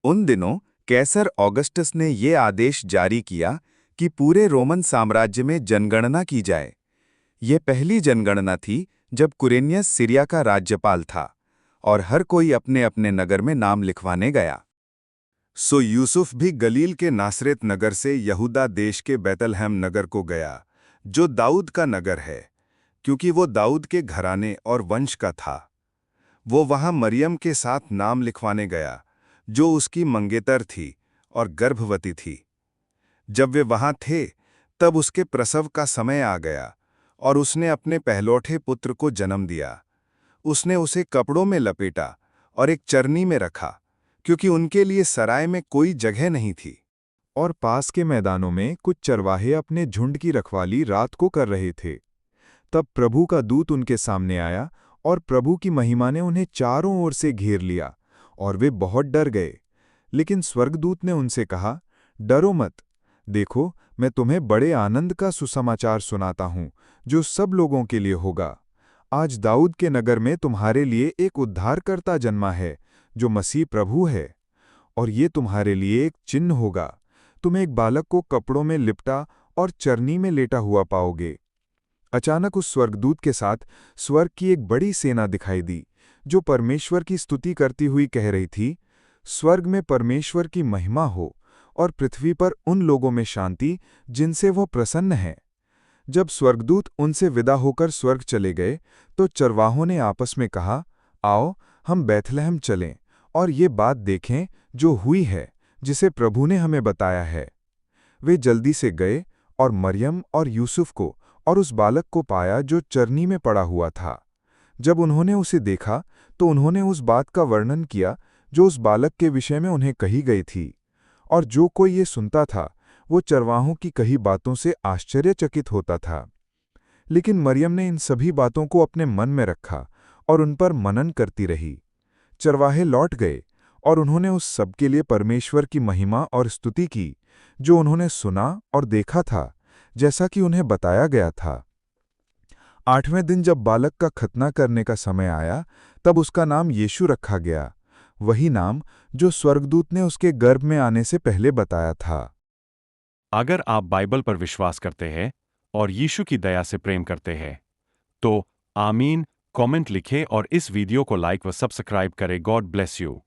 उन दिनों कैसर ऑगस्टस ने ये आदेश जारी किया कि पूरे रोमन साम्राज्य में जनगणना की जाए। यह पहली जनगणना थी जब कुरेनियस सीरिया का राज्यपाल था और हर कोई अपने अपने नगर में नाम लिखवाने गया। सो यूसुफ भी गलील के नासरेत नगर से यहूदा देश के बैतलहम नगर को गया, जो दाऊद का नगर है, क्योंकि वो दाऊद के घराने और वंश का था। वो वहां मरियम के साथ नाम लिखवाने गया, जो उसकी मंगेतर थी और गर्भवती थी। जब वे वहां थे, तब उसके प्रसव का समय आ गया और उसने अपने पहलौठे पुत्र को जन्म दिया। उसने उसे कपड़ों में लपेटा और एक चरनी में रखा, क्योंकि उनके लिए सराय में कोई जगह नहीं थी। और पास के मैदानों में कुछ चरवाहे अपने झुंड की रखवाली रात को कर रहे थे। तब प्रभु का दूत उनके सामने आया और प्रभु की महिमा ने उन्हें चारों ओर से घेर लिया और वे बहुत डर गए। लेकिन स्वर्गदूत ने उनसे कहा, डरो मत। देखो, मैं तुम्हें बड़े आनंद का सुसमाचार सुनाता हूं, जो सब लोगों के लिए होगा। आज दाऊद के नगर में तुम्हारे लिए एक उद्धारकर्ता जन्मा है, जो मसीह प्रभु है। और ये तुम्हारे लिए एक चिन्ह होगा, तुम एक बालक को कपड़ों में लिपटा और चरनी में लेटा हुआ पाओगे। अचानक उस स्वर्गदूत के साथ स्वर्ग की एक बड़ी सेना दिखाई दी, जो परमेश्वर की स्तुति करती हुई कह रही थी, स्वर्ग में परमेश्वर की महिमा हो और पृथ्वी पर उन लोगों में शांति जिनसे वो प्रसन्न है। जब स्वर्गदूत उनसे विदा होकर स्वर्ग चले गए, तो चरवाहों ने आपस में कहा, आओ हम बैतलहम चलें और ये बात देखें जो हुई है, जिसे प्रभु ने हमें बताया है। वे जल्दी से गए और मरियम और यूसुफ को और उस बालक को पाया जो चरनी में पड़ा हुआ था। जब उन्होंने उसे देखा, तो उन्होंने उस बात का वर्णन किया जो उस बालक के विषय में उन्हें कही गई थी। और जो कोई ये सुनता था, वो चरवाहों की कही बातों से आश्चर्यचकित होता था। लेकिन मरियम ने इन सभी बातों को अपने मन में रखा और उन पर मनन करती रही। चरवाहे लौट गए और उन्होंने उस सब के लिए परमेश्वर की महिमा और स्तुति की, जो उन्होंने सुना और देखा था, जैसा कि उन्हें बताया गया था। 8वें दिन जब बालक का खतना करने का समय आया, तब उसका नाम यीशु रखा गया, वही नाम जो स्वर्गदूत ने उसके गर्भ में आने से पहले बताया था। अगर आप बाइबल पर विश्वास करते हैं और यीशु की दया से प्रेम करते हैं, तो आमीन कमेंट लिखें और इस वीडियो को लाइक व सब्सक्राइब करें। God bless you.